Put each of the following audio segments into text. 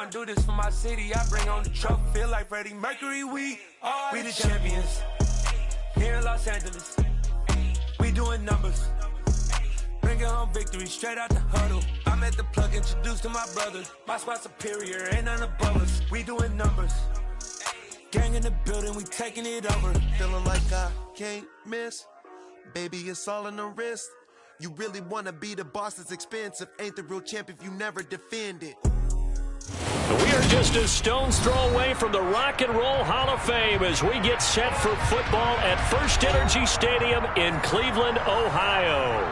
I do this for my city. I bring on the trophy, feel like Freddie Mercury. We the champions here in Los Angeles. We doing numbers, bringing home victory straight out the huddle. I'm at the plug, introduced to my brothers. My squad superior, ain't none above us. We doing numbers, gang in the building, we taking it over. Feeling like I can't miss, baby, it's all in the wrist. You really wanna be the boss, it's expensive. Ain't the real champ if you never defend it. We are just a stone's throw away from the Rock and Roll Hall of Fame as we get set for football at First Energy Stadium in Cleveland, Ohio.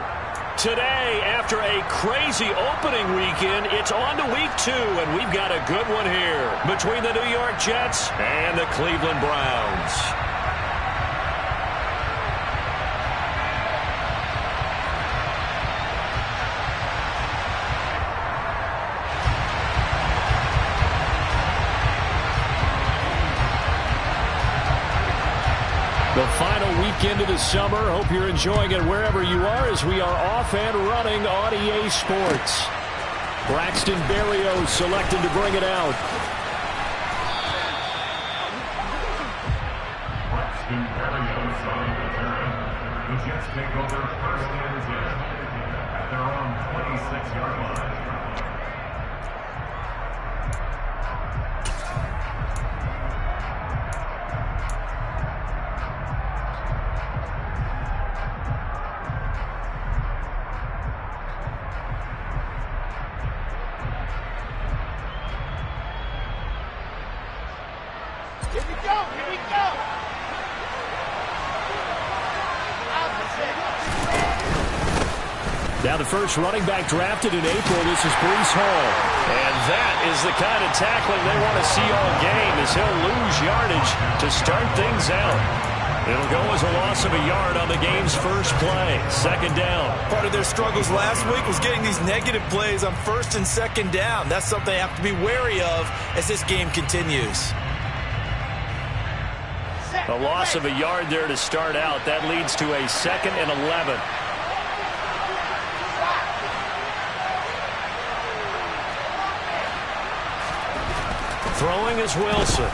Today, after a crazy opening weekend, it's on to week 2, and we've got a good one here between the New York Jets and the Cleveland Browns. The final weekend of the summer. Hope you're enjoying it wherever you are as we are off and running on EA Sports. Braxton Berrios selected to bring it out. Braxton Berrios on the return. The Jets take over first and 10 at their own 26-yard line. Now the first running back drafted in April, this is Breece Hall. And that is the kind of tackling they want to see all game as he'll lose yardage to start things out. It'll go as a loss of a yard on the game's first play. Second down. Part of their struggles last week was getting these negative plays on first and second down. That's something they have to be wary of as this game continues. A loss of a yard there to start out. That leads to a 2nd and 11. Throwing is Wilson.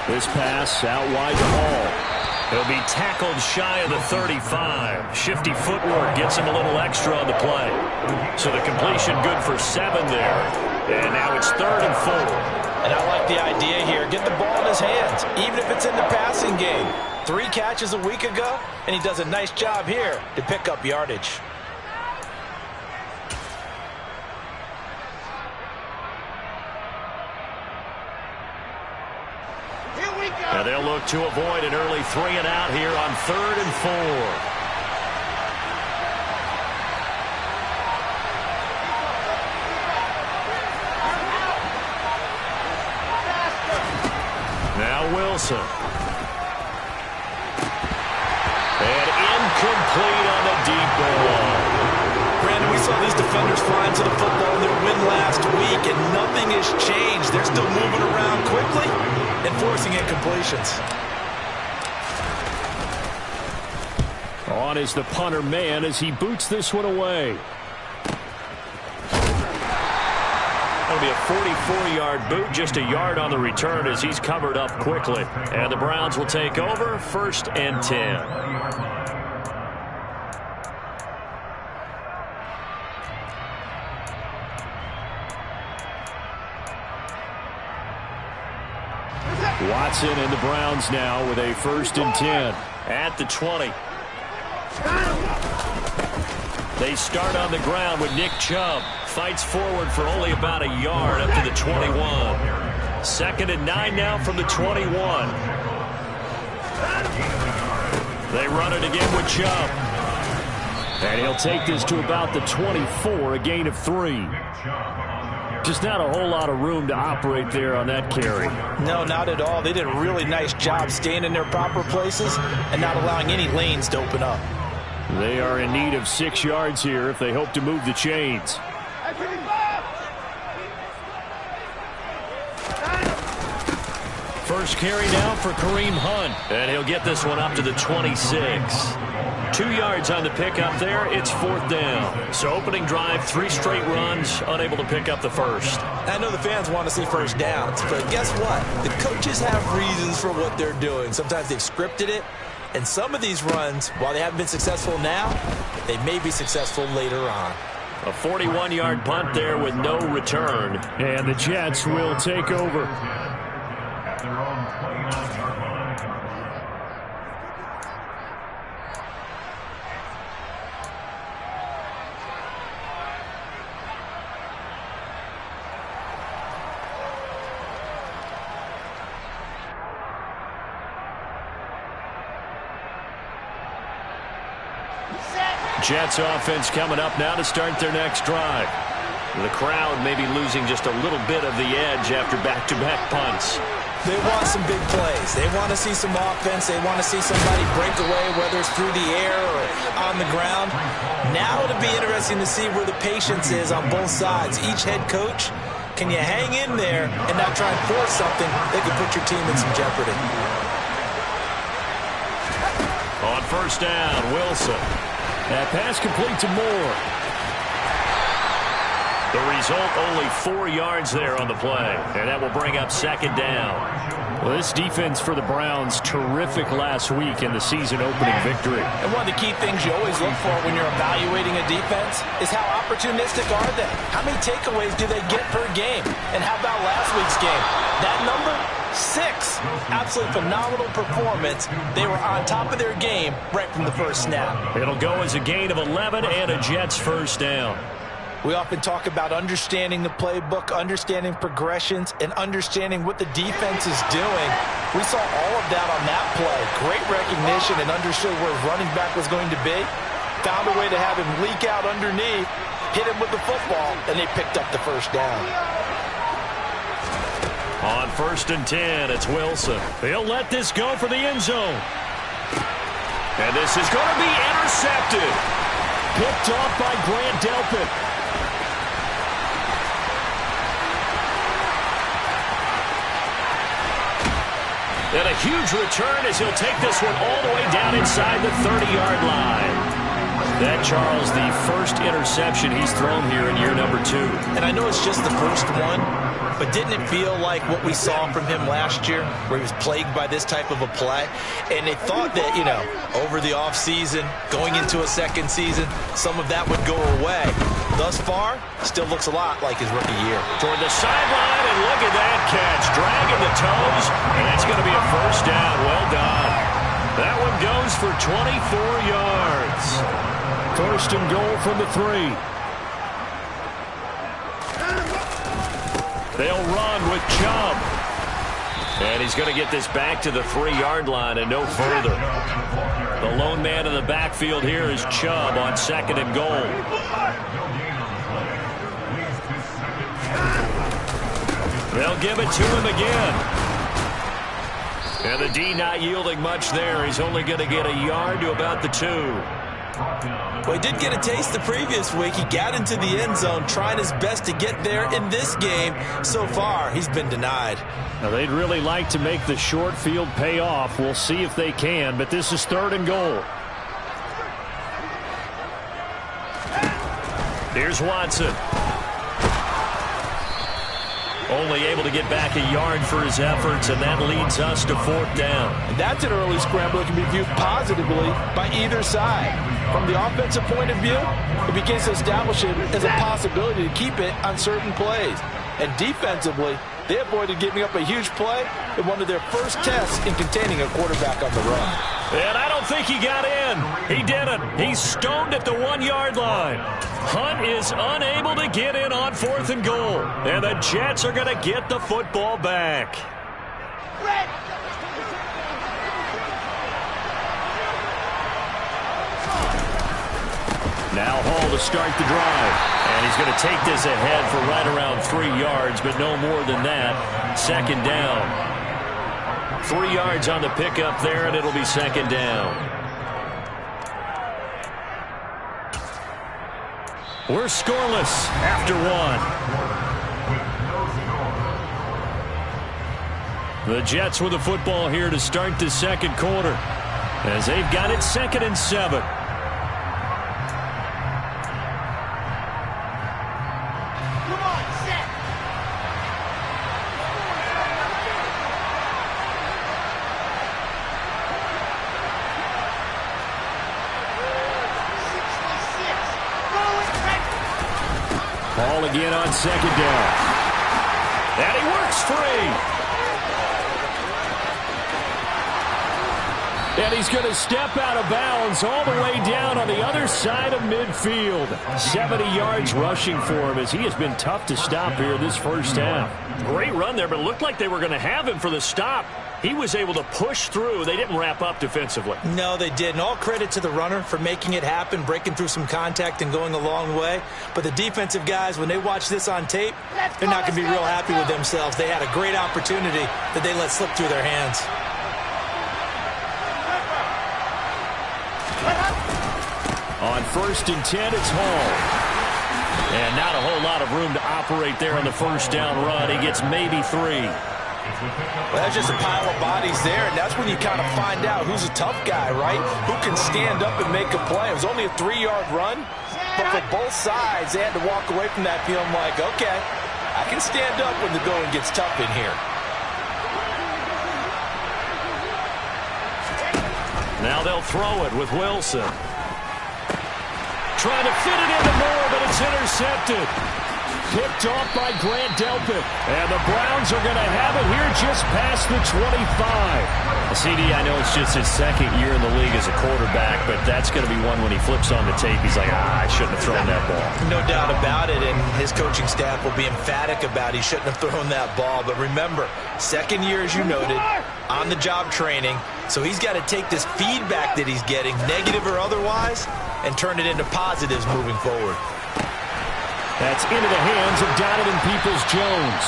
This pass out wide to Hall. He'll be tackled shy of the 35. Shifty footwork gets him a little extra on the play. So the completion good for 7 there. And now it's 3rd and 4. And I like the idea here. Get the ball in his hands, even if it's in the passing game. 3 catches a week ago, and he does a nice job here to pick up yardage. And they'll look to avoid an early 3 and out here on 3rd and 4. Now Wilson. And incomplete on the deep ball. Brandon, we saw these defenders flying to the football in their win last week, and nothing has changed. They're still moving around quickly and forcing incompletions. On is the punter man as he boots this one away. That'll be a 44-yard boot, just a yard on the return as he's covered up quickly. And the Browns will take over 1st and 10. Watson and the Browns now with a 1st and 10 at the 20. They start on the ground with Nick Chubb. Fights forward for only about a yard up to the 21. 2nd and 9 now from the 21. They run it again with Chubb. And he'll take this to about the 24, a gain of 3. Just not a whole lot of room to operate there on that carry. No, not at all. They did a really nice job staying in their proper places and not allowing any lanes to open up. They are in need of 6 yards here if they hope to move the chains. First carry now for Kareem Hunt. And he'll get this one up to the 26. 2 yards on the pickup there. It's 4th down. So opening drive, 3 straight runs, unable to pick up the first. I know the fans want to see first downs, but guess what? The coaches have reasons for what they're doing. Sometimes they've scripted it, and some of these runs, while they haven't been successful now, they may be successful later on. A 41-yard punt there with no return. And the Jets will take over. At their own 29-yard line. Jets offense coming up now to start their next drive. The crowd may be losing just a little bit of the edge after back-to-back punts. They want some big plays. They want to see some offense. They want to see somebody break away, whether it's through the air or on the ground. Now it'll be interesting to see where the patience is on both sides. Each head coach, can you hang in there and not try and force something that could put your team in some jeopardy? On first down, Wilson. That pass complete to Moore. The result, only 4 yards there on the play. And that will bring up 2nd down. Well, this defense for the Browns, terrific last week in the season-opening victory. And one of the key things you always look for when you're evaluating a defense is how opportunistic are they? How many takeaways do they get per game? And how about last week's game? That number? 6. Absolutely phenomenal performance. They were on top of their game right from the first snap. It'll go as a gain of 11 and a Jets first down. We often talk about understanding the playbook, understanding progressions, and understanding what the defense is doing. We saw all of that on that play. Great recognition and understood where his running back was going to be. Found a way to have him leak out underneath, hit him with the football, and they picked up the first down. On 1st and 10, it's Wilson. He'll let this go for the end zone. And this is going to be intercepted. Picked off by Grant Delpit. And a huge return as he'll take this one all the way down inside the 30-yard line. That, Charles, the first interception he's thrown here in year number 2. And I know it's just the first one, but didn't it feel like what we saw from him last year, where he was plagued by this type of a play? And they thought that, you know, over the offseason, going into a second season, some of that would go away. Thus far, still looks a lot like his rookie year. Toward the sideline, and look at that catch. Dragging the toes, and that's going to be a first down. Well done. That one goes for 24 yards. 1st and goal from the 3. They'll run with Chubb. And he's going to get this back to the 3-yard line and no further. The lone man in the backfield here is Chubb on 2nd and goal. They'll give it to him again. And the D not yielding much there. He's only going to get a yard to about the 2. Well, he did get a taste the previous week. He got into the end zone, trying his best to get there in this game. So far, he's been denied. Now, they'd really like to make the short field pay off. We'll see if they can, but this is 3rd and goal. Here's Watson. Only able to get back a yard for his efforts, and that leads us to 4th down. And that's an early scramble that can be viewed positively by either side. From the offensive point of view, it begins to establish it as a possibility to keep it on certain plays. And defensively, they avoided giving up a huge play in one of their first tests in containing a quarterback on the run. And I don't think he got in. He didn't. He's stoned at the 1-yard line. Hunt is unable to get in on 4th and goal. And the Jets are going to get the football back. Now Hall to start the drive. And he's going to take this ahead for right around 3 yards, but no more than that. 2nd down. 3 yards on the pickup there, and it'll be 2nd down. We're scoreless after 1. The Jets with the football here to start the 2nd quarter, as they've got it 2nd and 7. again on second down. And he works free. And he's going to step out of bounds all the way down on the other side of midfield. 70 yards rushing for him as he has been tough to stop here this first half. Great run there, but it looked like they were going to have him for the stop. He was able to push through. They didn't wrap up defensively. No, they didn't. All credit to the runner for making it happen, breaking through some contact and going a long way. But the defensive guys, when they watch this on tape, they're not going to be real happy with themselves. They had a great opportunity that they let slip through their hands. On 1st and 10, it's Hall. And not a whole lot of room to operate there on the first down run. He gets maybe 3. Well, that's just a pile of bodies there, and that's when you kind of find out who's a tough guy, right? Who can stand up and make a play. It was only a 3-yard run, but for both sides, they had to walk away from that feeling like, okay, I can stand up when the going gets tough in here. Now they'll throw it with Wilson. Trying to fit it into Moore, but it's intercepted. Picked off by Grant Delpit. And the Browns are going to have it here just past the 25. CD, I know it's just his second year in the league as a quarterback, but that's going to be one when he flips on the tape. He's like, I shouldn't have thrown that ball. No doubt about it, and his coaching staff will be emphatic about he shouldn't have thrown that ball. But remember, second year, as you noted, on-the-job training, so he's got to take this feedback that he's getting, negative or otherwise, and turn it into positives moving forward. That's into the hands of Donovan Peoples-Jones.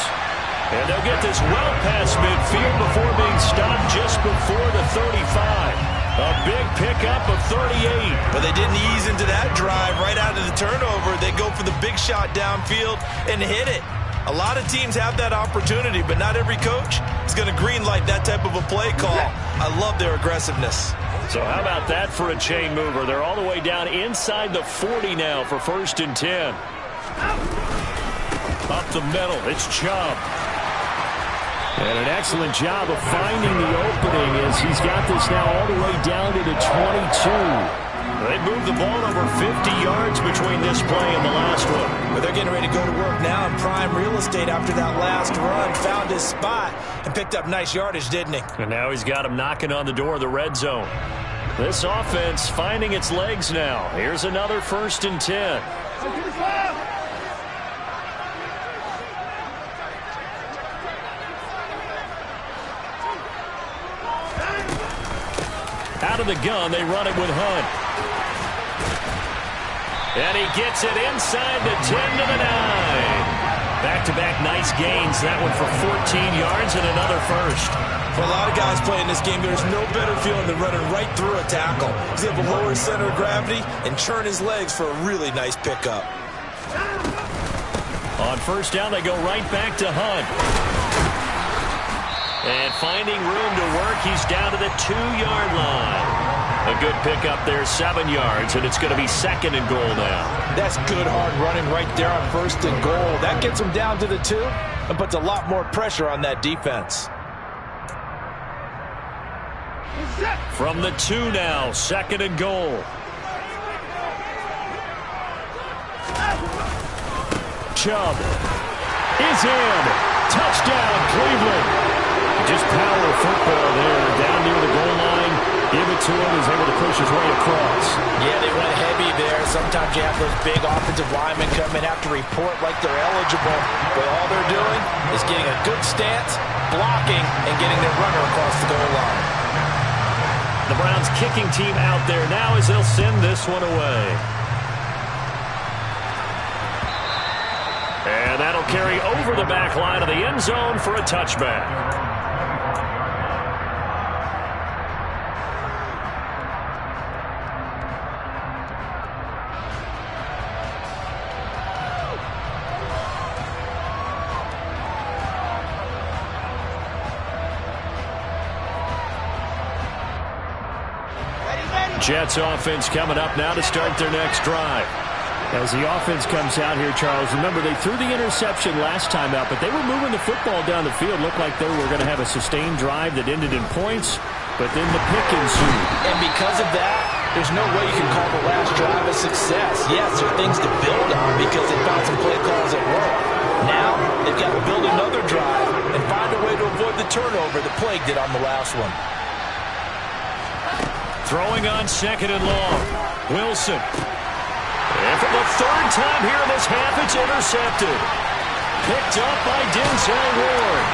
And they'll get this well past midfield before being stopped just before the 35. A big pickup of 38. But they didn't ease into that drive right out of the turnover. They go for the big shot downfield and hit it. A lot of teams have that opportunity, but not every coach is going to green light that type of a play call. I love their aggressiveness. So how about that for a chain mover? They're all the way down inside the 40 now for 1st and 10. Up the middle, it's Chubb. And an excellent job of finding the opening as he's got this now all the way down to the 22. They moved the ball over 50 yards between this play and the last one. But they're getting ready to go to work now in prime real estate after that last run. Found his spot and picked up nice yardage, didn't he? And now he's got him knocking on the door of the red zone. This offense finding its legs now. Here's another 1st and 10. Out of the gun, they run it with Hunt. And he gets it inside the 10 to the 9. Back-to-back nice gains. That one for 14 yards and another first. For a lot of guys playing this game, there's no better feeling than running right through a tackle. He's able to lower his center of gravity and churn his legs for a really nice pickup. On 1st down, they go right back to Hunt. And finding room to work, he's down to the 2-yard line. A good pickup there, 7 yards, and it's going to be 2nd and goal now. That's good hard running right there on 1st and goal. That gets him down to the 2 and puts a lot more pressure on that defense. From the 2 now, 2nd and goal. Chubb is in. Touchdown, Cleveland. Just power football there, down near the goal line. Give it to him. He's able to push his way across. Yeah, they went heavy there. Sometimes you have those big offensive linemen come in, have to report like they're eligible. But all they're doing is getting a good stance, blocking, and getting their runner across the goal line. The Browns kicking team out there now as they'll send this one away. And that'll carry over the back line of the end zone for a touchback. Jets offense coming up now to start their next drive. As the offense comes out here, Charles, remember they threw the interception last time out, but they were moving the football down the field. Looked like they were going to have a sustained drive that ended in points, but then the pick ensued. And because of that, there's no way you can call the last drive a success. Yes, there are things to build on because they found some play calls that work. Now, they've got to build another drive and find a way to avoid the turnover that plagued it on the last one. Throwing on 2nd and long. Wilson. And for the 3rd time here in this half, it's intercepted. Picked up by Denzel Ward.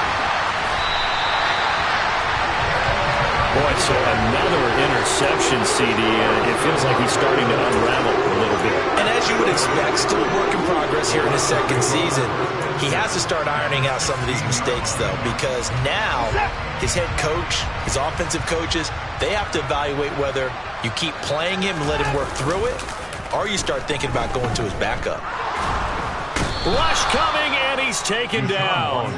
Boy, so another interception, CD. It feels like he's starting to unravel a little bit. And as you would expect, still a work in progress here in his 2nd season. He has to start ironing out some of these mistakes, though, because now his head coach, his offensive coaches, they have to evaluate whether you keep playing him and let him work through it, or you start thinking about going to his backup. Rush coming, and he's taken down.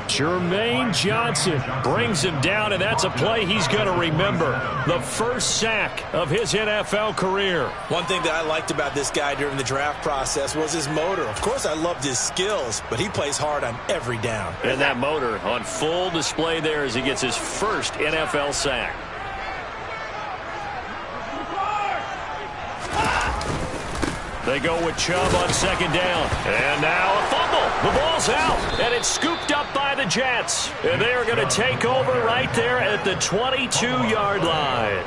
Jermaine Johnson brings him down, and that's a play he's going to remember. The first sack of his NFL career. One thing that I liked about this guy during the draft process was his motor. Of course, I loved his skills, but he plays hard on every down. And that motor on full display there as he gets his first NFL sack. They go with Chubb on 2nd down. And now a fumble. The ball's out. And it's scooped up by the Jets. And they are going to take over right there at the 22-yard line.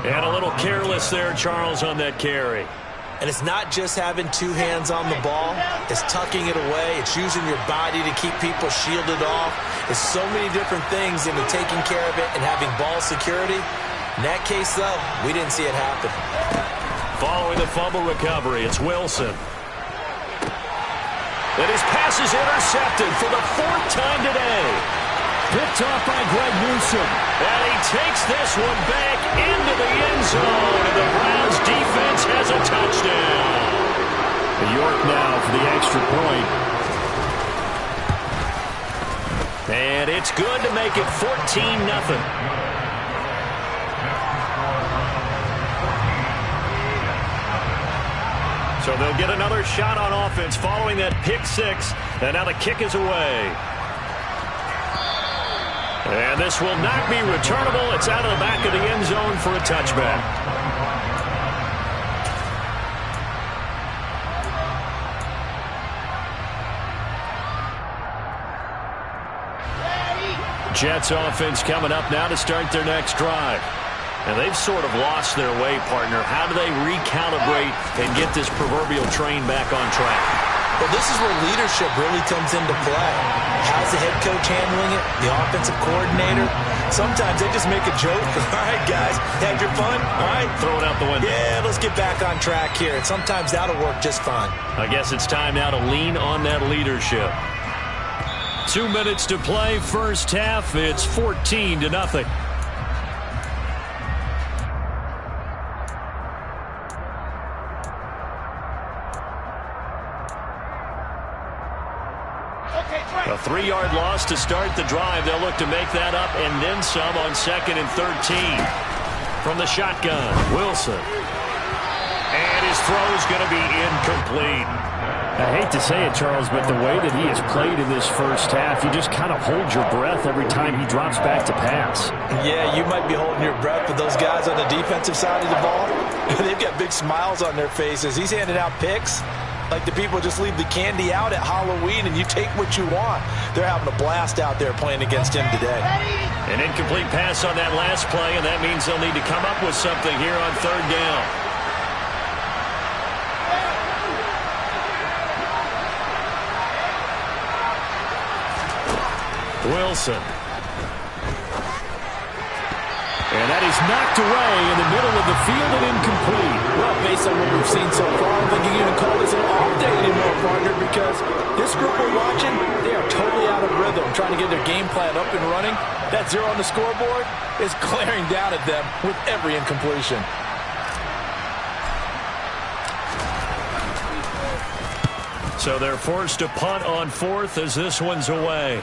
And a little careless there, Charles, on that carry. And it's not just having 2 hands on the ball. It's tucking it away. It's using your body to keep people shielded off. It's so many different things into taking care of it and having ball security. In that case, though, we didn't see it happen. Following the fumble recovery, it's Wilson. And his pass is intercepted for the 4th time today. Picked off by Greg Newsome. And he takes this one back into the end zone. And the Browns defense has a touchdown. York now for the extra point. And it's good to make it 14-0. So they'll get another shot on offense following that pick 6. And now the kick is away. And this will not be returnable. It's out of the back of the end zone for a touchback. Jets offense coming up now to start their next drive. And they've sort of lost their way, partner. How do they recalibrate and get this proverbial train back on track? Well, this is where leadership really comes into play. How's the head coach handling it? The offensive coordinator? Sometimes they just make a joke. All right, guys, had your fun? All right. Throw it out the window. Yeah, let's get back on track here. And sometimes that'll work just fine. I guess it's time now to lean on that leadership. 2 minutes to play, first half. It's 14-0. A 3-yard loss to start the drive. They'll look to make that up and then some on 2nd and 13. From the shotgun, Wilson. And his throw is going to be incomplete. I hate to say it, Charles, but the way that he has played in this first half, you just kind of hold your breath every time he drops back to pass. Yeah, you might be holding your breath, but those guys on the defensive side of the ball, they've got big smiles on their faces. He's handing out picks like the people just leave the candy out at Halloween and you take what you want. They're having a blast out there playing against him today. An incomplete pass on that last play, and that means they'll need to come up with something here on 3rd down. Wilson. And that is knocked away in the middle of the field and incomplete. Well, based on what we've seen so far, I don't think you can call this an off day anymore, partner, because this group we're watching, they are totally out of rhythm, trying to get their game plan up and running. That 0 on the scoreboard is glaring down at them with every incompletion. So they're forced to punt on 4th as this one's away.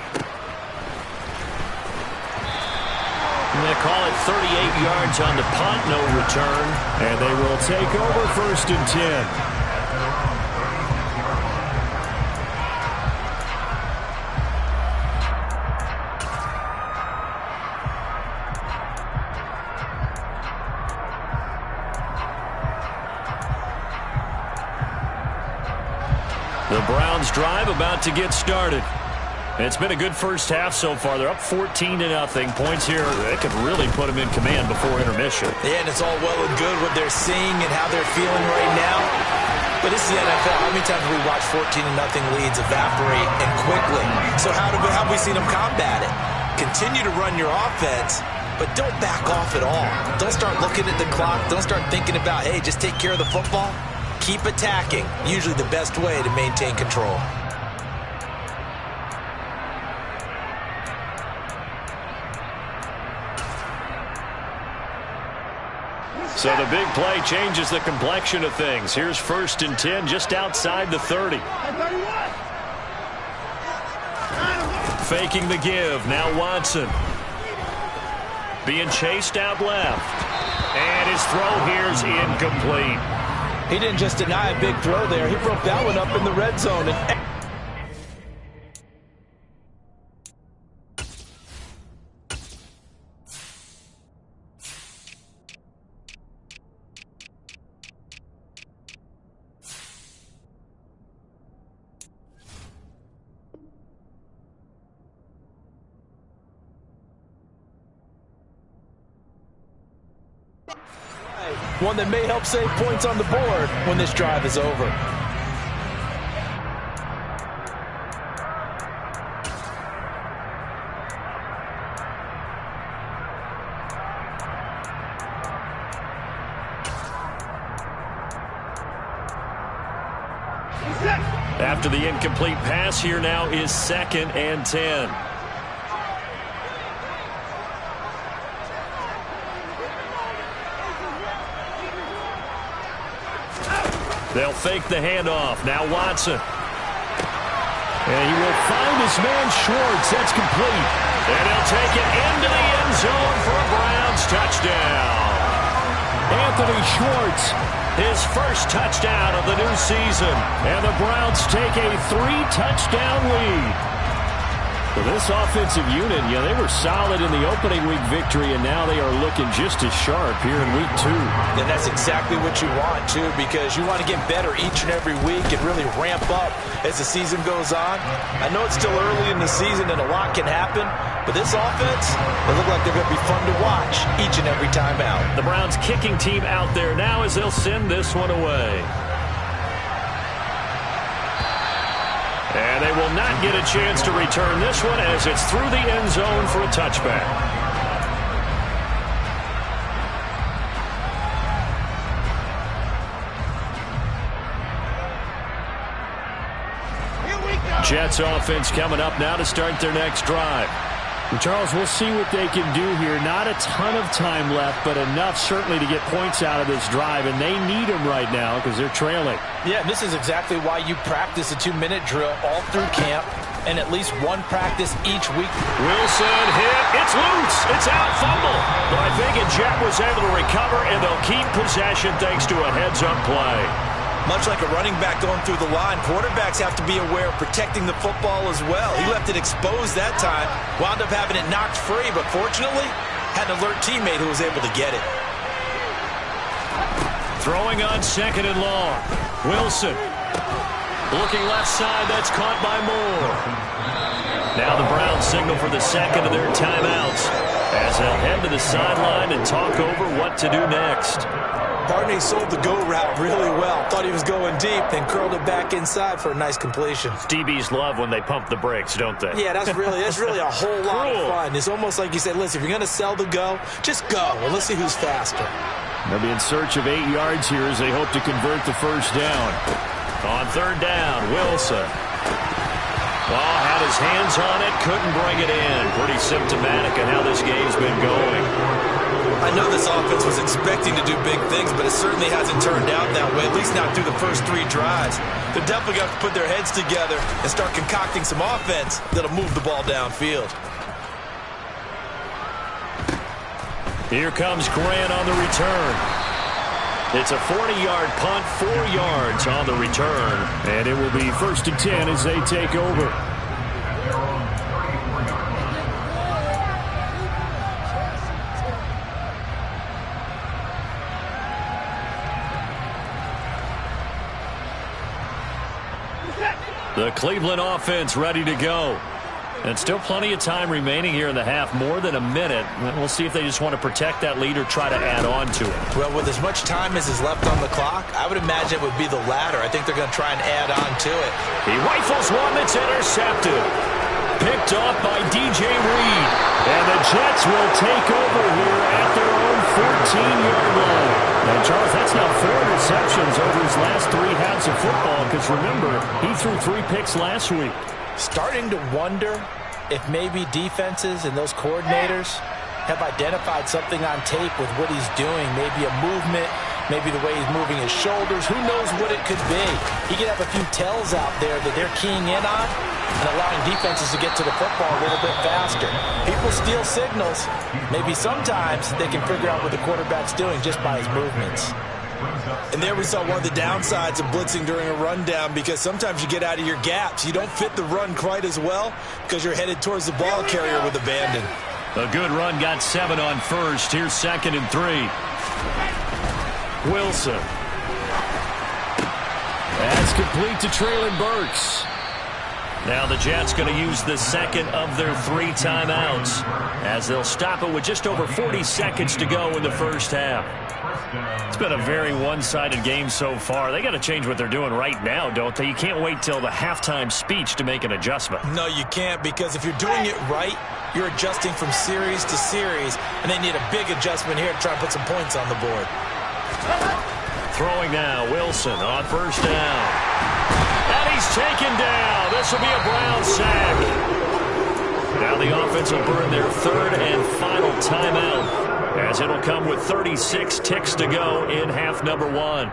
And they call it 38 yards on the punt, no return. And they will take over 1st and 10. The Browns drive about to get started. It's been a good first half so far. They're up 14-0. Points here, they could really put them in command before intermission. Yeah, and it's all well and good what they're seeing and how they're feeling right now. But this is the NFL. How many times have we watched 14-0 leads evaporate and quickly? So how have we seen them combat it? Continue to run your offense, but don't back off at all. Don't start looking at the clock. Don't start thinking about, hey, just take care of the football. Keep attacking. Usually the best way to maintain control. So the big play changes the complexion of things. Here's 1st and 10 just outside the 30. Faking the give. Now Watson. Being chased out left. And his throw here's incomplete. He didn't just deny a big throw there. He broke that one up in the red zone. One that may help save points on the board when this drive is over. After the incomplete pass, here now is 2nd and 10. They'll fake the handoff. Now Watson. And he will find his man Schwartz. That's complete. And he'll take it into the end zone for a Browns touchdown. Anthony Schwartz, his first touchdown of the new season. And the Browns take a 3-touchdown lead. Well, this offensive unit, they were solid in the opening week victory, and now they are looking just as sharp here in week 2. And that's exactly what you want, too, because you want to get better each and every week and really ramp up as the season goes on. I know it's still early in the season and a lot can happen, but this offense, they look like they're going to be fun to watch each and every time out. The Browns kicking team out there now as they'll send this one away. And they will not get a chance to return this one as it's through the end zone for a touchback. Jets offense coming up now to start their next drive. And Charles, we'll see what they can do here. Not a ton of time left, but enough certainly to get points out of this drive, and they need them right now because they're trailing. Yeah, this is exactly why you practice a 2-minute drill all through camp and at least one practice each week. Wilson hit. It's loose. It's out. Fumble. But I think Jet was able to recover, and they'll keep possession thanks to a heads-up play. Much like a running back going through the line, quarterbacks have to be aware of protecting the football as well. He left it exposed that time, wound up having it knocked free, but fortunately, had an alert teammate who was able to get it. Throwing on 2nd and long. Wilson. Looking left side, that's caught by Moore. Now the Browns signal for the second of their timeouts as they'll head to the sideline and talk over what to do next. Barney sold the go route really well. Thought he was going deep, then curled it back inside for a nice completion. DBs love when they pump the brakes, don't they? Yeah, that's really a whole lot of fun. It's almost like you said, listen, if you're going to sell the go, just go, and let's see who's faster. They'll be in search of 8 yards here as they hope to convert the first down. On 3rd down, Wilson. Well, had his hands on it, couldn't bring it in. Pretty symptomatic of how this game's been going. I know this offense was expecting to do big things, but it certainly hasn't turned out that way, at least not through the first 3 drives. They're definitely going to put their heads together and start concocting some offense that'll move the ball downfield. Here comes Grant on the return. It's a 40-yard punt, 4 yards on the return. And it will be 1st and 10 as they take over. The Cleveland offense ready to go. And still plenty of time remaining here in the half, more than a minute. We'll see if they just want to protect that lead or try to add on to it. Well, with as much time as is left on the clock, I would imagine it would be the latter. I think they're going to try and add on to it. He rifles one that's intercepted. Picked off by DJ Reed. And the Jets will take over here at their own 14-yard line. And Charles, that's now 4 interceptions over his last 3 halves of football, because remember, he threw 3 picks last week. Starting to wonder if maybe defenses and those coordinators have identified something on tape with what he's doing. Maybe a movement, maybe the way he's moving his shoulders. Who knows what it could be? He could have a few tells out there that they're keying in on and allowing defenses to get to the football a little bit faster. People steal signals. Maybe sometimes they can figure out what the quarterback's doing just by his movements. And there we saw one of the downsides of blitzing during a rundown, because sometimes you get out of your gaps. You don't fit the run quite as well because you're headed towards the ball carrier with abandon. A good run got 7 on first. Here's 2nd and 3. Wilson. That's complete to Treylon Burks. Now the Jets going to use the second of their 3 timeouts as they'll stop it with just over 40 seconds to go in the first half. It's been a very one-sided game so far. They got to change what they're doing right now, don't they? You can't wait till the halftime speech to make an adjustment. No, you can't, because if you're doing it right, you're adjusting from series to series, and they need a big adjustment here to try and put some points on the board. Throwing now, Wilson on first down. And he's taken down. This will be a Brown sack. Now the offense will burn their 3rd and final timeout, as it'll come with 36 ticks to go in half number 1.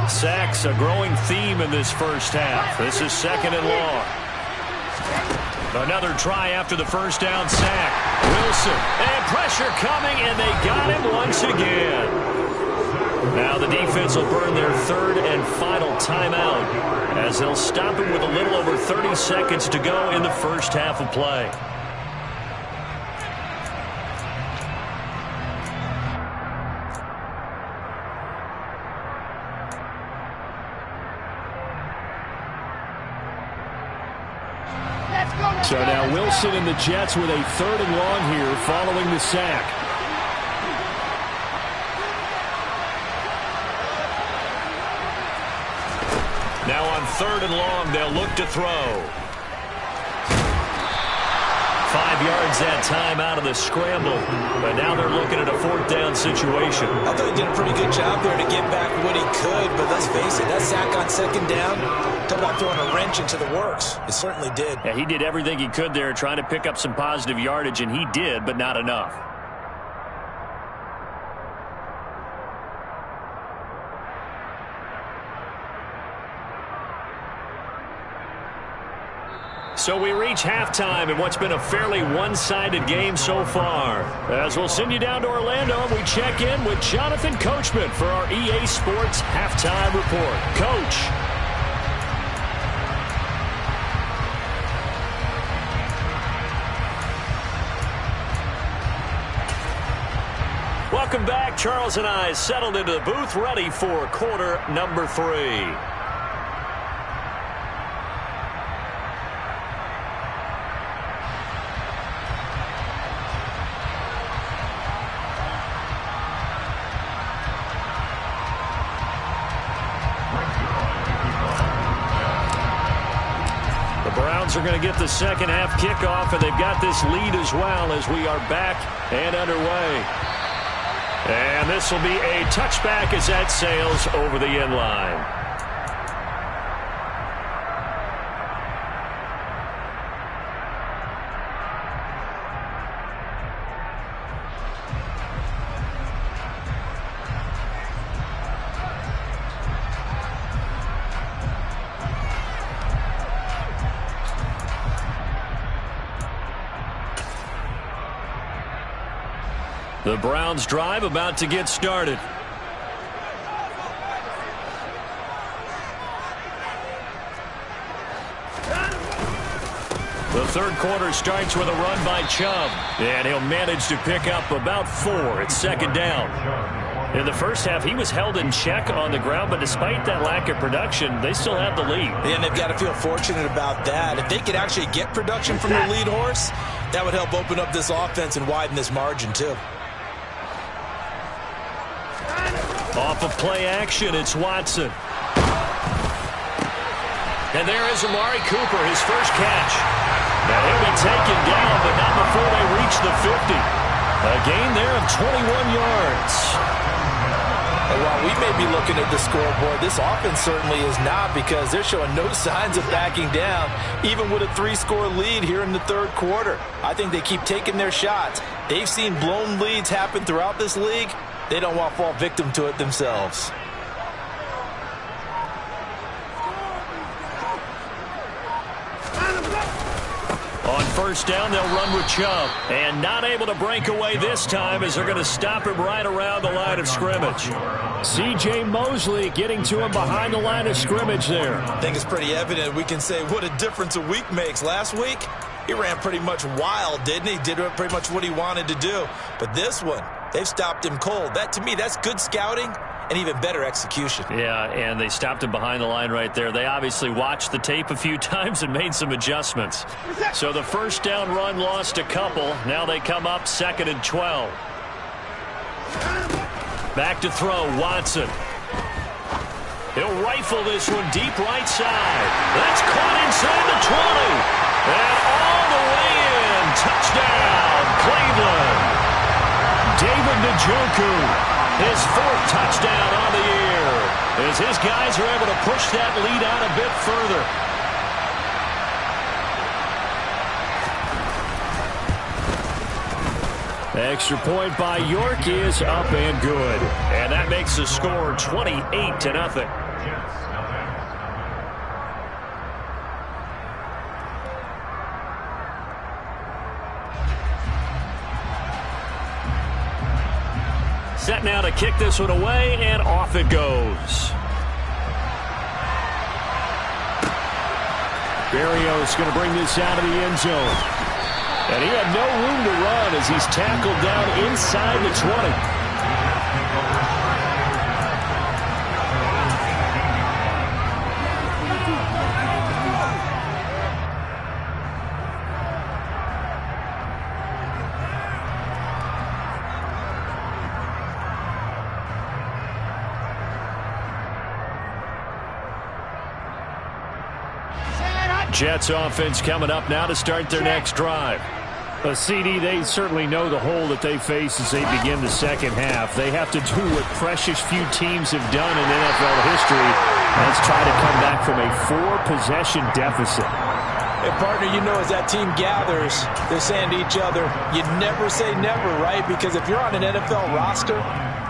Sacks, a growing theme in this first half. This is 2nd and long. Another try after the first down sack. Wilson, and pressure coming, and they got him once again. Now the defense will burn their 3rd and final timeout, as they'll stop it with a little over 30 seconds to go in the first half of play. So now Wilson and the Jets with a 3rd and long here following the sack. Now on 3rd and long, they'll look to throw. 5 yards that time out of the scramble. But now they're looking at a 4th down situation. I thought he did a pretty good job there to get back what he could, but let's face it, that sack on 2nd down, talk about throwing a wrench into the works. It certainly did. Yeah, he did everything he could there, trying to pick up some positive yardage, and he did, but not enough. So we reach halftime in what's been a fairly one-sided game so far. As we'll send you down to Orlando, we check in with Jonathan Coachman for our EA Sports Halftime Report. Coach. Welcome back. Charles and I settled into the booth, ready for quarter number 3. Are going to get the second half kickoff, and they've got this lead as well as we are back and underway. And this will be a touchback as that sails over the end line. The Browns drive about to get started. The third quarter starts with a run by Chubb, and he'll manage to pick up about 4 at 2nd down. In the first half, he was held in check on the ground, but despite that lack of production, they still have the lead. And they've got to feel fortunate about that. If they could actually get production from their lead horse, that would help open up this offense and widen this margin, too. Off of play action, it's Watson. And there is Amari Cooper, his first catch. Now he'll be taken down, but not before they reach the 50. A gain there of 21 yards. And while we may be looking at the scoreboard, this offense certainly is not, because they're showing no signs of backing down, even with a 3-score lead here in the third quarter. I think they keep taking their shots. They've seen blown leads happen throughout this league. They don't want to fall victim to it themselves. On first down, they'll run with Chubb. And not able to break away this time, as they're going to stop him right around the line of scrimmage. C.J. Mosley getting to him behind the line of scrimmage there. I think it's pretty evident. We can say what a difference a week makes. Last week, he ran pretty much wild, didn't he? Did pretty much what he wanted to do. But this one, they've stopped him cold. That, to me, that's good scouting and even better execution. Yeah, and they stopped him behind the line right there. They obviously watched the tape a few times and made some adjustments. So the first down run lost a couple. Now they come up 2nd and 12. Back to throw, Watson. He'll rifle this one deep right side. That's caught inside the 20. And all the way in. Touchdown, Cleveland. David Njoku. His 4th touchdown on the year, as his guys are able to push that lead out a bit further. Extra point by York is up and good. And that makes the score 28-0. Set now to kick this one away, and off it goes. Berrios going to bring this out of the end zone. And he had no room to run as he's tackled down inside the 20. Jets offense coming up now to start their next drive. CD, they certainly know the hole that they face as they begin the second half. They have to do what precious few teams have done in NFL history. Let's try to come back from a 4-possession deficit. And partner, you know, as that team gathers, they're saying to each other, you never say never, right? Because if you're on an NFL roster,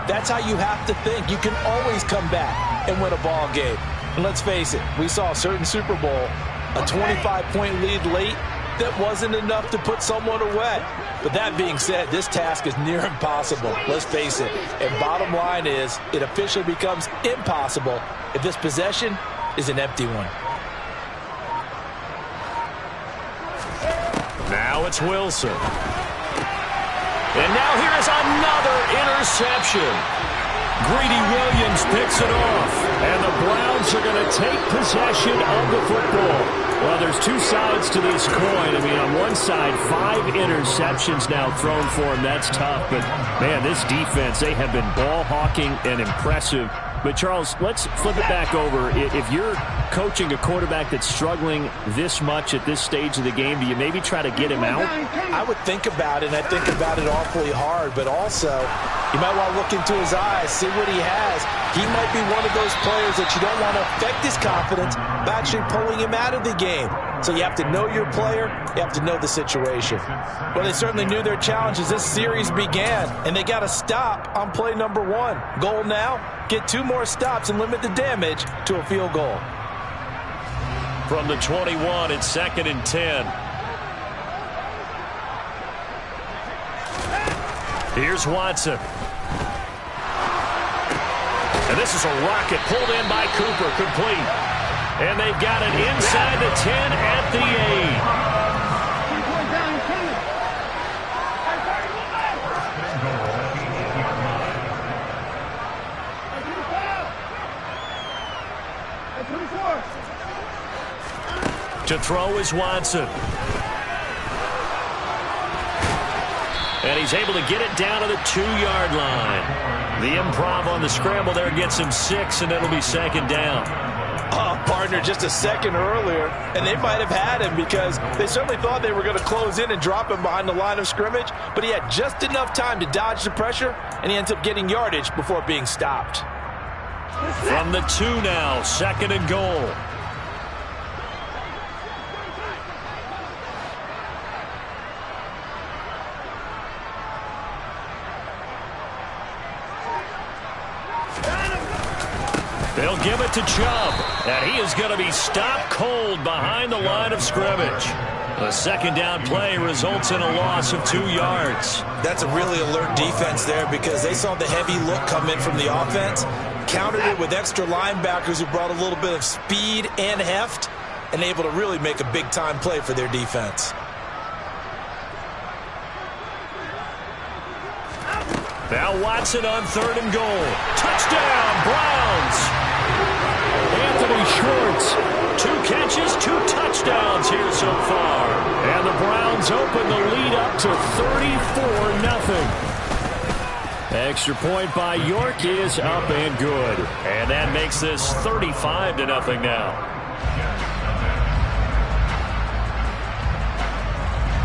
that's how you have to think. You can always come back and win a ball game. And let's face it, we saw a certain Super Bowl, a 25-point lead late, that wasn't enough to put someone away. But that being said, this task is near impossible. Let's face it. And bottom line is, it officially becomes impossible if this possession is an empty one. Now it's Wilson. And now here is another interception. Greedy Williams picks it off. And the Browns are going to take possession of the football. Well, there's two sides to this coin. I mean, on one side, 5 interceptions now thrown for him. That's tough. But, man, this defense, they have been ball hawking and impressive. But, Charles, let's flip it back over. If you're coaching a quarterback that's struggling this much at this stage of the game, do you maybe try to get him out? I would think about it, and I think about it awfully hard. But also, you might want to look into his eyes, see what he has. He might be one of those players that you don't want to affect his confidence by actually pulling him out of the game. So you have to know your player. You have to know the situation. Well, they certainly knew their challenge as this series began, and they got to stop on play number 1. Goal now, get 2 more stops and limit the damage to a field goal. From the 21, it's 2nd and 10. Here's Watson. And this is a rocket pulled in by Cooper, complete. And they've got it inside the 10 at the 8. To throw is Watson. And he's able to get it down to the 2-yard line. The improv on the scramble there gets him 6, and it'll be second down. Partner, just a second earlier, and they might have had him because they certainly thought they were going to close in and drop him behind the line of scrimmage, but he had just enough time to dodge the pressure, and he ends up getting yardage before being stopped. From the 2 now, second and goal. They'll give it to Chubb, and he is going to be stopped cold behind the line of scrimmage. The second down play results in a loss of 2 yards. That's a really alert defense there because they saw the heavy look come in from the offense, countered it with extra linebackers who brought a little bit of speed and heft, and able to really make a big-time play for their defense. Now Watson on third and goal. Touchdown, Browns! Anthony Schwartz, 2 catches, 2 touchdowns here so far. And the Browns open the lead up to 34-0. Extra point by York is up and good. And that makes this 35-0 now.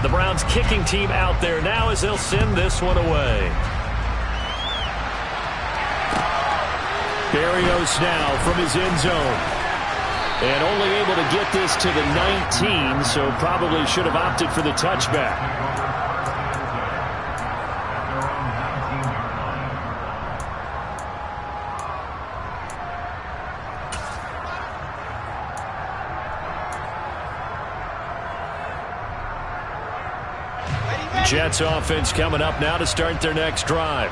The Browns kicking team out there now as they'll send this one away. Berrios now from his end zone. And only able to get this to the 19, so probably should have opted for the touchback. Jets offense coming up now to start their next drive.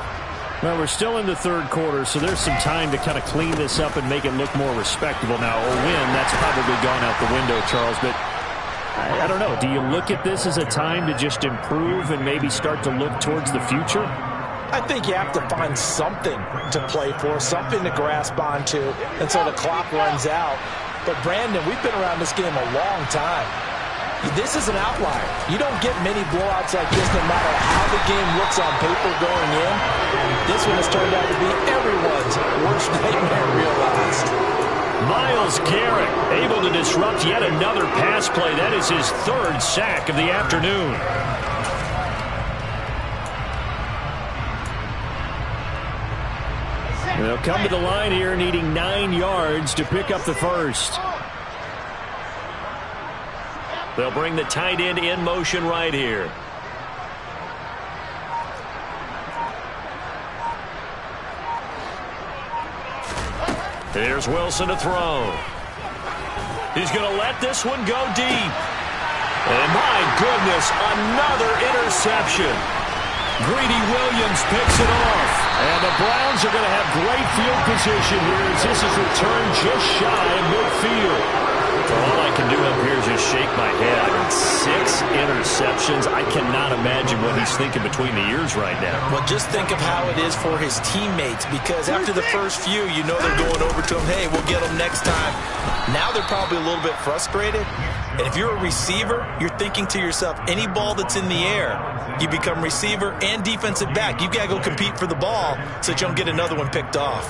Well, we're still in the third quarter, so there's some time to kind of clean this up and make it look more respectable. Now, a win, that's probably gone out the window, Charles, but I don't know. Do you look at this as a time to just improve and maybe start to look towards the future? I think you have to find something to play for, something to grasp onto until the clock runs out. But, Brandon, we've been around this game a long time. This is an outlier. You don't get many blowouts like this no matter how the game looks on paper going in. This one has turned out to be everyone's worst nightmare realized. Myles Garrett able to disrupt yet another pass play. That is his 3rd sack of the afternoon. They'll come to the line here needing 9 yards to pick up the first. They'll bring the tight end in motion right here. Here's Wilson to throw. He's going to let this one go deep. And my goodness, another interception. Greedy Williams picks it off. And the Browns are going to have great field position here as this is returned just shy of midfield. All I can do up here is just shake my head. I mean, 6 interceptions. I cannot imagine what he's thinking between the ears right now. Well, just think of how it is for his teammates, because after the first few, you know they're going over to him, hey, we'll get them next time. Now they're probably a little bit frustrated. And if you're a receiver, you're thinking to yourself, any ball that's in the air, you become receiver and defensive back. You've got to go compete for the ball so that you don't get another one picked off.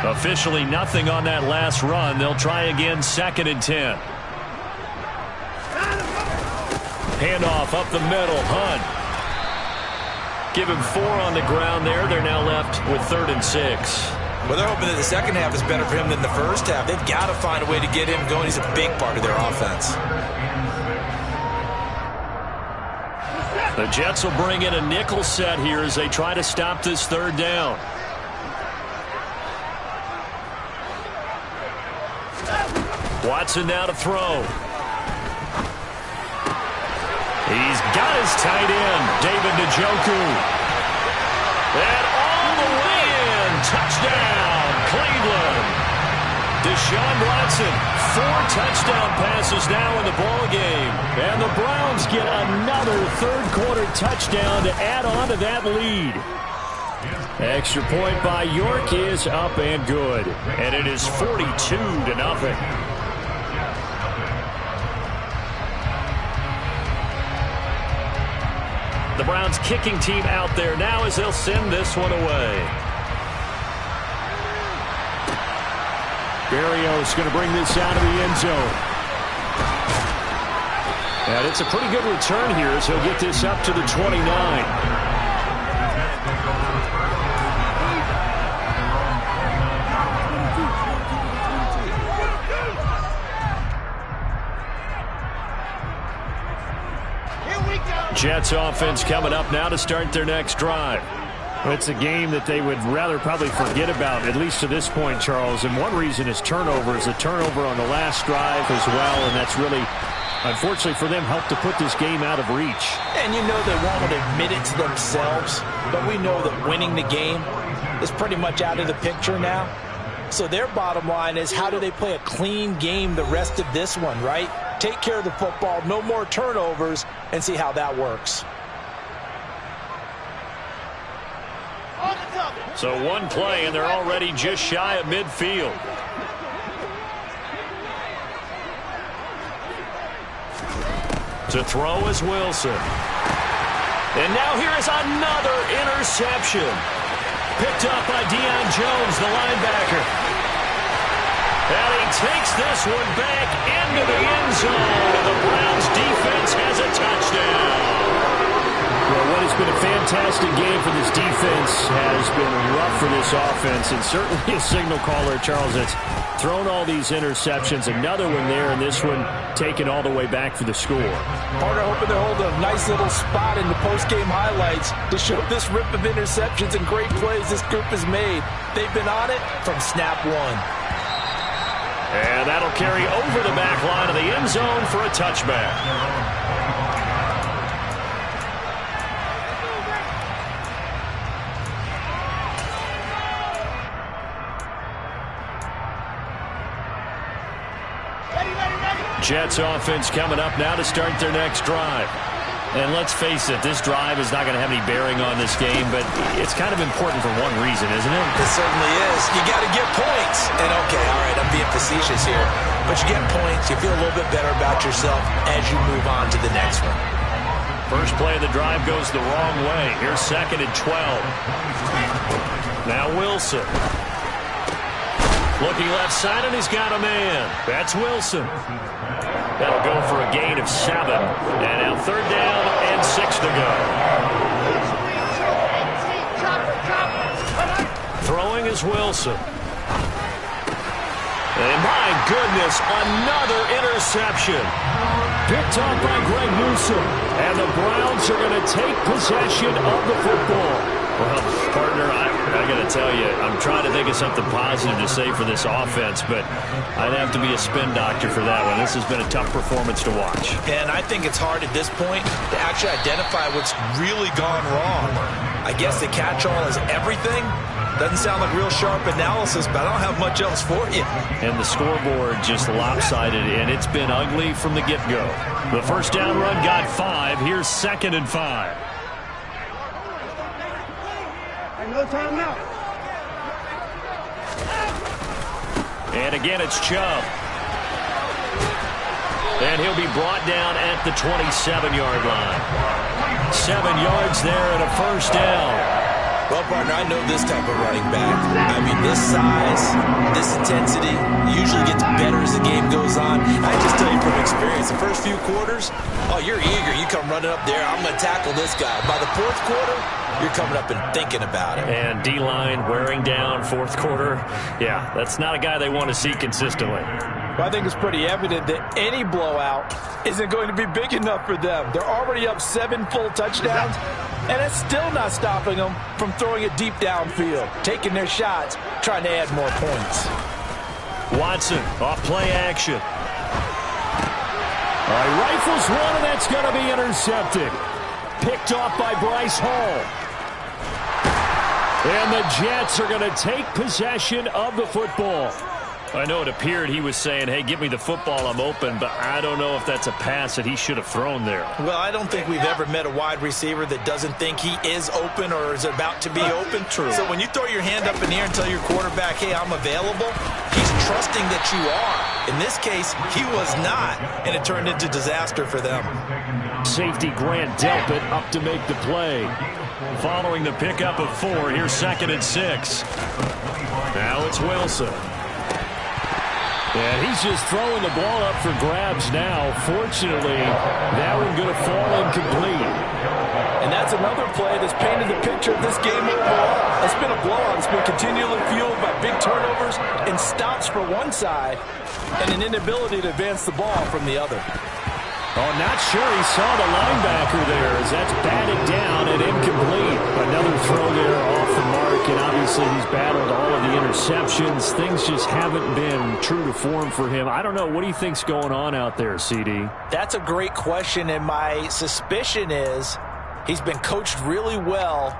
Officially nothing on that last run. They'll try again, 2nd and 10. Handoff up the middle. Hunt. Give him 4 on the ground there. They're now left with 3rd and 6. Well, they're hoping that the second half is better for him than the first half. They've got to find a way to get him going. He's a big part of their offense. The Jets will bring in a nickel set here as they try to stop this 3rd down. Watson now to throw. He's got his tight end, David Njoku. And all the way in. Touchdown, Cleveland. Deshaun Watson touchdown passes now in the ball game. And the Browns get another third-quarter touchdown to add on to that lead. Extra point by York is up and good. And it is 42-0. The Browns kicking team out there now as they'll send this one away. Berrios going to bring this out of the end zone. And it's a pretty good return here as he'll get this up to the 29. Jets offense coming up now to start their next drive. It's a game that they would rather probably forget about, at least to this point, Charles. And one reason is turnovers. A turnover on the last drive as well, and that's really, unfortunately for them, helped to put this game out of reach. And you know they won't admit it to themselves, but we know that winning the game is pretty much out of the picture now. So their bottom line is, how do they play a clean game the rest of this one, right? Take care of the football, no more turnovers, and see how that works. So one play, and they're already just shy of midfield. To throw is Wilson. And now here is another interception. Picked up by Deion Jones, the linebacker. And he takes this one back into the end zone. And the Browns defense has a touchdown. Well, what has been a fantastic game for this defense has been rough for this offense, and certainly a signal caller, Charles, that's thrown all these interceptions. Another one there, and this one taken all the way back for the score. Partner hoping to hold a nice little spot in the post-game highlights to show this rip of interceptions and great plays this group has made. They've been on it from snap one. And that'll carry over the back line of the end zone for a touchback. Jets offense coming up now to start their next drive. And let's face it, this drive is not going to have any bearing on this game, but it's kind of important for one reason, isn't it? It certainly is. You got to get points. And okay, all right, I'm being facetious here, but you get points, you feel a little bit better about yourself as you move on to the next one. First play of the drive goes the wrong way. Here's 2nd and 12. Now Wilson. Looking left side, and he's got a man. That's Wilson. That'll go for a gain of 7. And now 3rd down and 6 to go. Throwing is Wilson. And my goodness, another interception. Picked off by Greg Newsome. And the Browns are going to take possession of the football. Well, partner, I got to tell you, I'm trying to think of something positive to say for this offense, but I'd have to be a spin doctor for that one. This has been a tough performance to watch. And I think it's hard at this point to actually identify what's really gone wrong. I guess the catch-all is everything. Doesn't sound like real sharp analysis, but I don't have much else for you. And the scoreboard just lopsided, and it's been ugly from the get-go. The first down run got 5. Here's 2nd and 5. No time now. And again, it's Chubb. And he'll be brought down at the 27-yard line. 7 yards there and a first down. Well, partner, I know this type of running back. I mean, this size, this intensity usually gets better as the game goes on. I just tell you from experience, the first few quarters, oh, you're eager. You come running up there, I'm going to tackle this guy. By the 4th quarter, you're coming up and thinking about it. And D-line wearing down 4th quarter. Yeah, that's not a guy they want to see consistently. Well, I think it's pretty evident that any blowout isn't going to be big enough for them. They're already up 7 full touchdowns, and it's still not stopping them from throwing it deep downfield, taking their shots, trying to add more points. Watson off play action. All right, rifles one, and that's going to be intercepted. Picked off by Bryce Hall. And the Jets are going to take possession of the football. I know it appeared he was saying, hey, give me the football, I'm open, but I don't know if that's a pass that he should have thrown there. Well, I don't think we've ever met a wide receiver that doesn't think he is open or is about to be open. True. So when you throw your hand up in the air and tell your quarterback, hey, I'm available, he's trusting that you are. In this case, he was not, and it turned into disaster for them. Safety Grant Delpit up to make the play. Following the pickup of 4, here's 2nd and 6. Now it's Wilson. And he's just throwing the ball up for grabs now. Fortunately, that one going to fall incomplete. And that's another play that's painted the picture of this game overall. It's been a blowout. It's been continually fueled by big turnovers and stops for one side and an inability to advance the ball from the other. Oh, not sure he saw the linebacker there as that's batted down and incomplete. Another throw there off the mark, and obviously he's battled all of the interceptions. Things just haven't been true to form for him. I don't know. What do you think's going on out there, CD? That's a great question, and my suspicion is he's been coached really well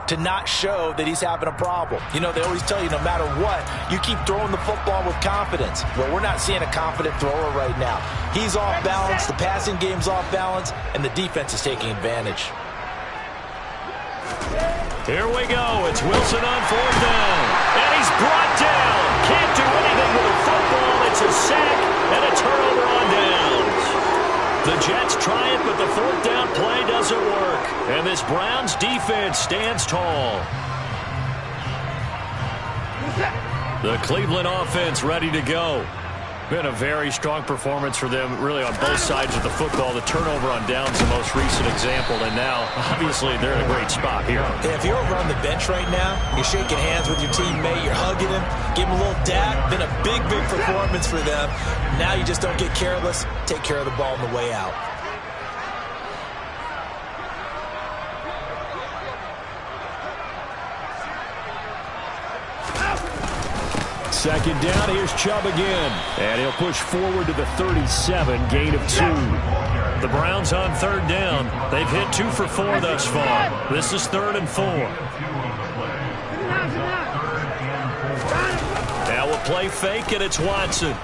to not show that he's having a problem. You know, they always tell you no matter what, you keep throwing the football with confidence. Well, we're not seeing a confident thrower right now. He's off balance, the passing game's off balance, and the defense is taking advantage. Here we go. It's Wilson on 4th down. And he's brought down. Can't do anything with a football. It's a sack and a turnover on downs. The Jets try it, but the 4th down play doesn't work. And this Browns defense stands tall. The Cleveland offense ready to go. Been a very strong performance for them, really on both sides of the football. The turnover on downs, the most recent example, and now, obviously, they're in a great spot here. Yeah, if you're over on the bench right now, you're shaking hands with your teammate, you're hugging him, give him a little dap. Been a big, big performance for them. Now you just don't get careless. Take care of the ball on the way out. Second down, here's Chubb again. And he'll push forward to the 37, gain of 2. The Browns on 3rd down. They've hit 2 for 4 thus far. This is 3rd and 4. Now we'll play fake, and it's Watson.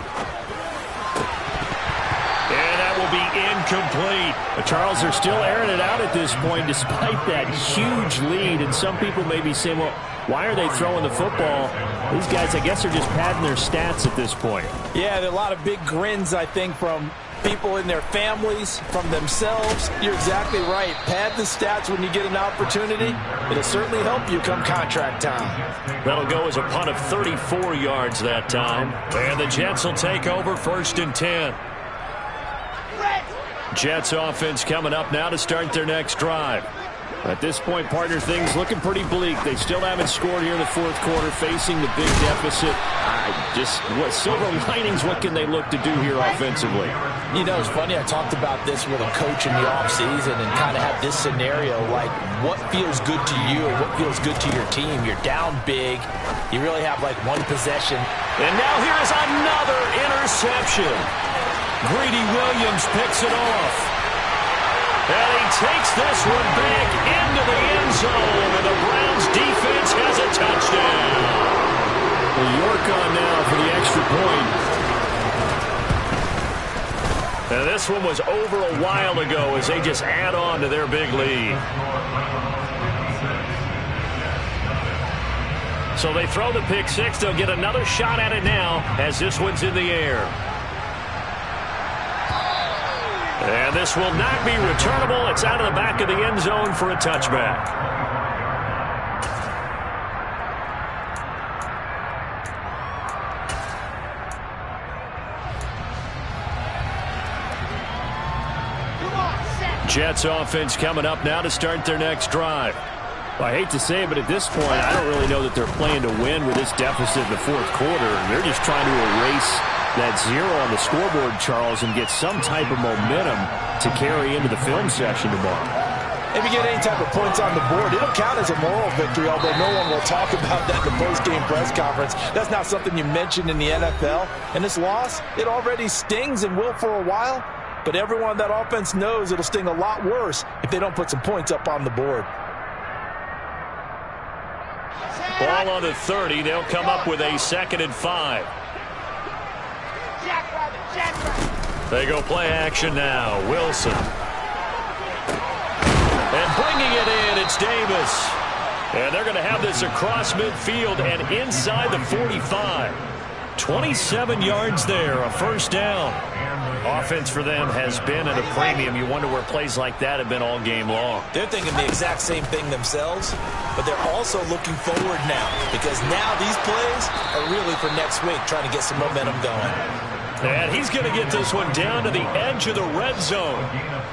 And that will be incomplete. The Charles are still airing it out at this point despite that huge lead. And some people may be saying, well, why are they throwing the football? These guys, I guess, are just padding their stats at this point. Yeah, there are a lot of big grins, I think, from people in their families, from themselves. You're exactly right. Pad the stats when you get an opportunity. It'll certainly help you come contract time. That'll go as a punt of 34 yards that time. And the Jets will take over 1st and 10. Jets offense coming up now to start their next drive. At this point, partner, things looking pretty bleak. They still haven't scored here in the 4th quarter, facing the big deficit. What silver linings, what can they look to do here offensively? You know, it's funny, I talked about this with a coach in the offseason and kind of had this scenario, like what feels good to you or what feels good to your team. You're down big. You really have like one possession. And now here is another interception. Greedy Williams picks it off. And he takes this one back into the end zone, and the Browns defense has a touchdown. Well, York on now for the extra point. Now this one was over a while ago as they just add on to their big lead. So they throw the pick 6. They'll get another shot at it now as this one's in the air. And this will not be returnable. It's out of the back of the end zone for a touchback. Jets offense coming up now to start their next drive. Well, I hate to say it, but at this point, I don't really know that they're playing to win with this deficit in the 4th quarter. They're just trying to erase that 0 on the scoreboard, Charles, and get some type of momentum to carry into the film session tomorrow. If you get any type of points on the board, it'll count as a moral victory, although no one will talk about that in the post-game press conference. That's not something you mentioned in the NFL. And this loss, it already stings and will for a while, but everyone on that offense knows it'll sting a lot worse if they don't put some points up on the board. Ball on the 30. They'll come up with a 2nd and 5. They go play action now. Wilson. And bringing it in, it's Davis. And they're going to have this across midfield and inside the 45. 27 yards there, a first down. Offense for them has been at a premium. You wonder where plays like that have been all game long. They're thinking the exact same thing themselves, but they're also looking forward now because now these plays are really for next week, trying to get some momentum going. And he's going to get this one down to the edge of the red zone.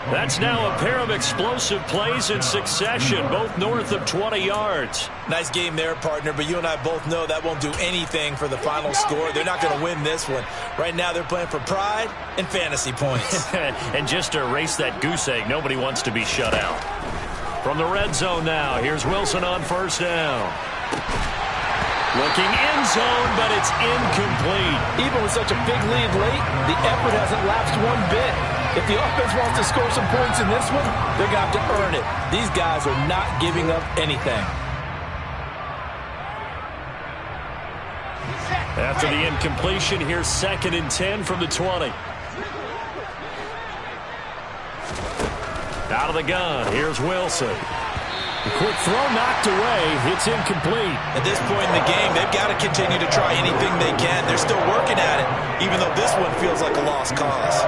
That's now a pair of explosive plays in succession, both north of 20 yards. Nice game there, partner, but you and I both know that won't do anything for the final score. They're not going to win this one. Right now they're playing for pride and fantasy points. And just to erase that goose egg, nobody wants to be shut out. From the red zone now, here's Wilson on first down. Looking end zone, but it's incomplete. Even with such a big lead late, the effort hasn't lapsed one bit. If the offense wants to score some points in this one, they're going to have to earn it. These guys are not giving up anything. After the incompletion, here's 2nd and 10 from the 20. Out of the gun, here's Wilson. The quick throw knocked away. It's incomplete. At this point in the game, they've got to continue to try anything they can. They're still working at it, even though this one feels like a lost cause.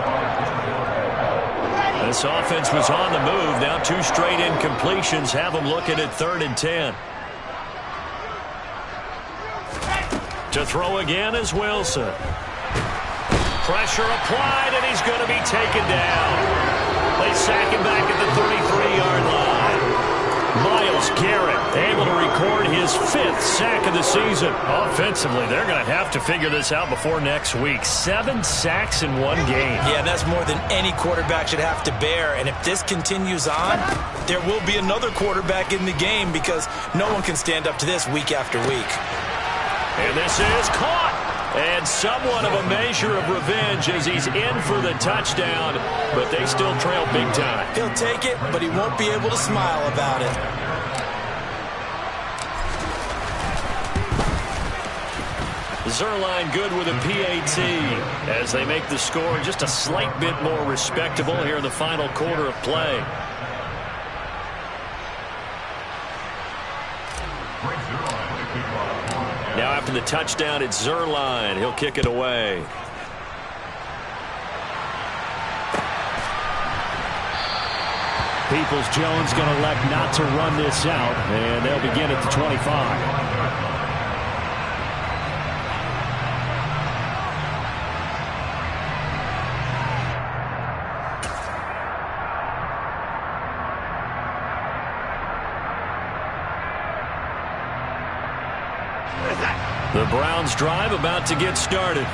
This offense was on the move. Now 2 straight incompletions have them looking at 3rd and 10. To throw again is Wilson. Pressure applied, and he's going to be taken down. They sack him back at the 33-yard line. Myles Garrett able to record his 5th sack of the season. Offensively, they're going to have to figure this out before next week. 7 sacks in one game. Yeah, that's more than any quarterback should have to bear. And if this continues on, there will be another quarterback in the game because no one can stand up to this week after week. And this is caught. And somewhat of a measure of revenge as he's in for the touchdown, but they still trail big time. He'll take it, but he won't be able to smile about it. Zuerlein good with a PAT as they make the score just a slight bit more respectable here in the final quarter of play. Now after the touchdown, it's Zuerlein. He'll kick it away. Peoples-Jones going to elect not to run this out, and they'll begin at the 25. The Browns drive about to get started.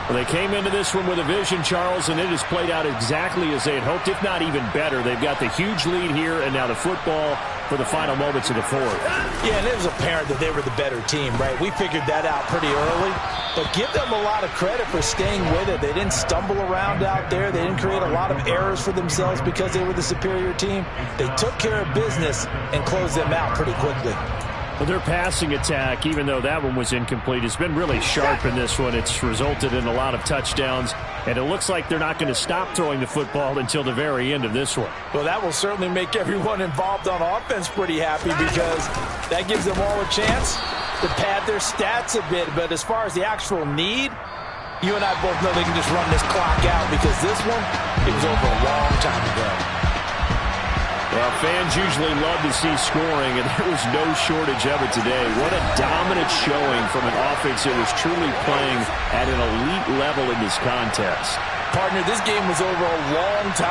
Well, they came into this one with a vision, Charles, and it has played out exactly as they had hoped, if not even better. They've got the huge lead here, and now the football for the final moments of the 4th. Yeah, and it was apparent that they were the better team, right? We figured that out pretty early, but give them a lot of credit for staying with it. They didn't stumble around out there. They didn't create a lot of errors for themselves because they were the superior team. They took care of business and closed them out pretty quickly. Well, their passing attack, even though that one was incomplete, has been really sharp in this one. It's resulted in a lot of touchdowns, and it looks like they're not going to stop throwing the football until the very end of this one. Well, that will certainly make everyone involved on offense pretty happy because that gives them all a chance to pad their stats a bit. But as far as the actual need, you and I both know they can just run this clock out because this one, it was over a long time ago. Well, fans usually love to see scoring, and there was no shortage of it today. What a dominant showing from an offense that was truly playing at an elite level in this contest. Partner, this game was over a long time.